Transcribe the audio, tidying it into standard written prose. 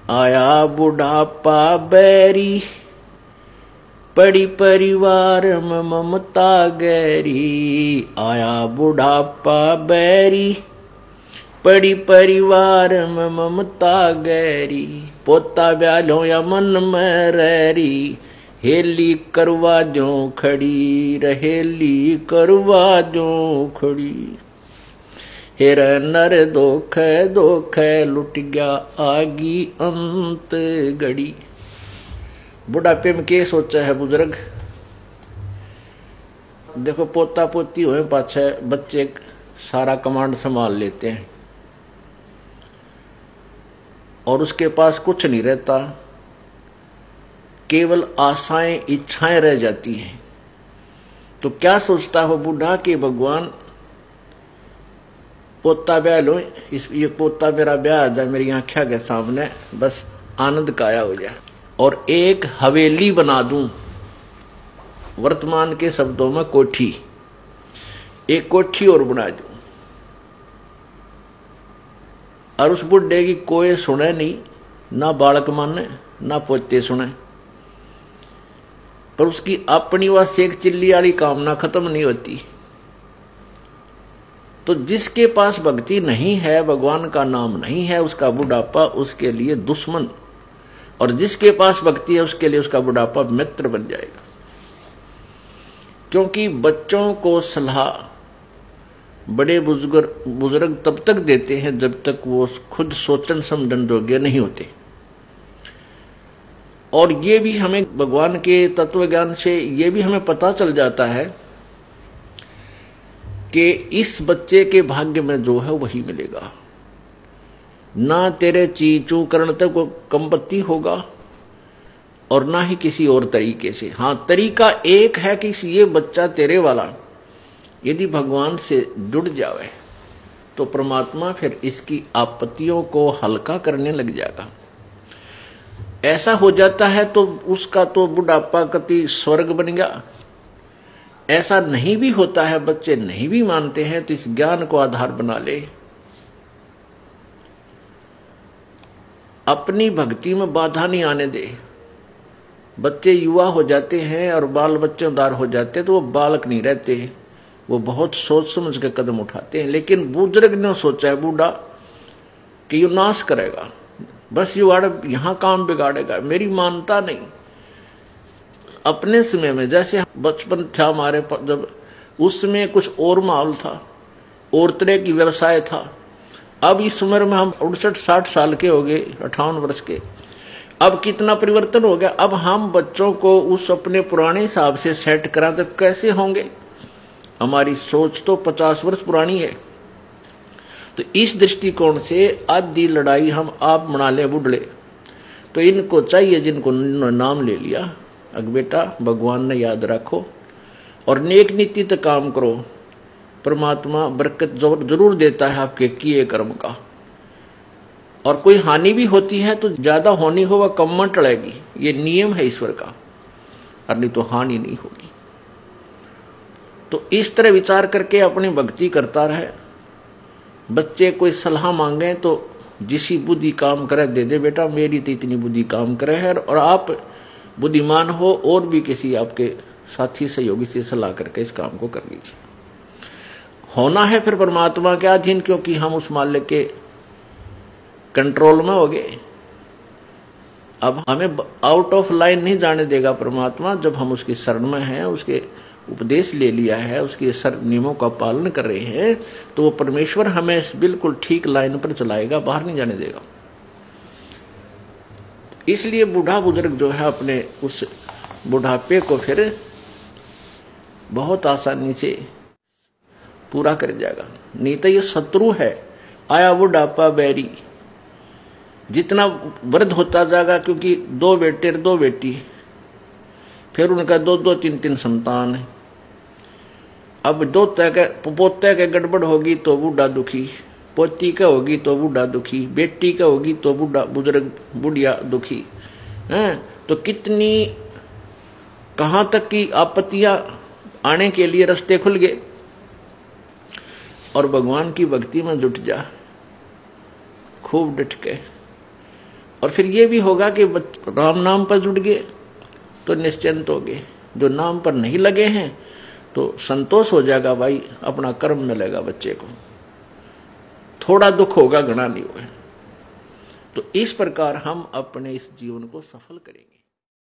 आया बुढ़ापा बैरी, पड़ी परिवार में ममता गहरी। आया बुढ़ापा बैरी, पड़ी परिवार में ममता गहरी। पोता ब्यालो या मन में रहरी, हेली करवा जो खड़ी, रहेली करवा जो खड़ी। हेर नर दोख दोख लुट गया आगी अंत घड़ी। बुढ़ापे में क्या सोचा है बुजुर्ग? देखो पोता पोती हुए पाछे बच्चे सारा कमांड संभाल लेते हैं और उसके पास कुछ नहीं रहता, केवल आशाएं इच्छाएं रह जाती हैं। तो क्या सोचता हो बूढ़ा कि भगवान पोता ब्याह लो, ये पोता मेरा ब्याह आ जाए मेरी आंखों के सामने, बस आनंद काया हो जाए और एक हवेली बना दूं, वर्तमान के शब्दों में कोठी, एक कोठी और बना दूं और उस बुढ़े की कोई सुने नहीं, ना बालक माने ना पोते सुने, पर उसकी अपनी वह शेख चिल्ली वाली कामना खत्म नहीं होती। तो जिसके पास भक्ति नहीं है, भगवान का नाम नहीं है, उसका बुढ़ापा उसके लिए दुश्मन, और जिसके पास भक्ति है उसके लिए उसका बुढ़ापा मित्र बन जाएगा। क्योंकि बच्चों को सलाह बड़े बुजुर्ग तब तक देते हैं जब तक वो खुद सोचन समझन योग्य नहीं होते। और ये भी हमें भगवान के तत्व ज्ञान से ये भी हमें पता चल जाता है कि इस बच्चे के भाग्य में जो है वही मिलेगा। ना तेरे चीचू करण तक वो कंपत्ति होगा और ना ही किसी और तरीके से। हाँ, तरीका एक है कि ये बच्चा तेरे वाला यदि भगवान से जुड़ जावे तो परमात्मा फिर इसकी आपत्तियों को हल्का करने लग जाएगा। ऐसा हो जाता है तो उसका तो बुढ़ापा कति स्वर्ग बन गया। ऐसा नहीं भी होता है, बच्चे नहीं भी मानते हैं, तो इस ज्ञान को आधार बना ले, अपनी भक्ति में बाधा नहीं आने दे। बच्चे युवा हो जाते हैं और बाल बच्चेदार हो जाते हैं तो वो बालक नहीं रहते, वो बहुत सोच समझ के कदम उठाते हैं। लेकिन बुजुर्ग ने सोचा है बूढ़ा कि यू नाश करेगा, बस यू यहां काम बिगाड़ेगा, मेरी मानता नहीं। अपने समय में जैसे बचपन था हमारे, जब उस समय कुछ और माहौल था, और तरह की व्यवसाय था। अब इस उम्र में हम 59-60 साल के हो गए, 58 वर्ष के, अब कितना परिवर्तन हो गया। अब हम बच्चों को उस अपने पुराने हिसाब से सेट करा तो कैसे होंगे? हमारी सोच तो 50 वर्ष पुरानी है। तो इस दृष्टिकोण से आधी लड़ाई हम आप बना ले बुढ़ले। तो इनको चाहिए, जिनको नाम ले लिया, अग बेटा भगवान ने याद रखो और नेक नीति तक काम करो, परमात्मा बरकत जरूर देता है आपके किए कर्म का। और कोई हानि भी होती है तो ज्यादा होनी हो वह कम में टलेगी, ये नियम है ईश्वर का, और नहीं तो हानि नहीं होगी। तो इस तरह विचार करके अपनी भक्ति करता रहे। बच्चे कोई सलाह मांगे तो जिसी बुद्धि काम करे दे दे, बेटा मेरी तो इतनी बुद्धि काम करे है, और आप बुद्धिमान हो और भी किसी आपके साथी सहयोगी से सलाह करके इस काम को कर लीजिए। होना है फिर परमात्मा के अधीन, क्योंकि हम उस मालिक के कंट्रोल में हो गए। अब हमें आउट ऑफ लाइन नहीं जाने देगा परमात्मा। जब हम उसकी शरण में हैं, उसके उपदेश ले लिया है, उसके नियमों का पालन कर रहे हैं, तो वो परमेश्वर हमें बिल्कुल ठीक लाइन पर चलाएगा, बाहर नहीं जाने देगा। इसलिए बूढ़ा बुजुर्ग जो है अपने उस बुढ़ापे को फिर बहुत आसानी से पूरा कर जाएगा। नहीं तो ये शत्रु है, आया बुढ़ापा बैरी। जितना वृद्ध होता जाएगा, क्योंकि 2 बेटे 2 बेटी, फिर उनका 2-2 3-3 संतान है। अब पोते के गड़बड़ होगी तो बूढ़ा दुखी, पोती का होगी तो बूढ़ा दुखी, बेटी का होगी तो बूढ़ा बुजुर्ग बुढ़िया दुखी हैं। तो कितनी कहां तक की आपत्तियां आने के लिए रास्ते खुल गए। और भगवान की भक्ति में जुट जा खूब डट के, और फिर ये भी होगा कि राम नाम पर जुड़ गए तो निश्चिंत हो गए, जो नाम पर नहीं लगे हैं तो संतोष हो जाएगा, भाई अपना कर्म मिलेगा बच्चे को, थोड़ा दुख होगा घना नहीं होगा। तो इस प्रकार हम अपने इस जीवन को सफल करेंगे।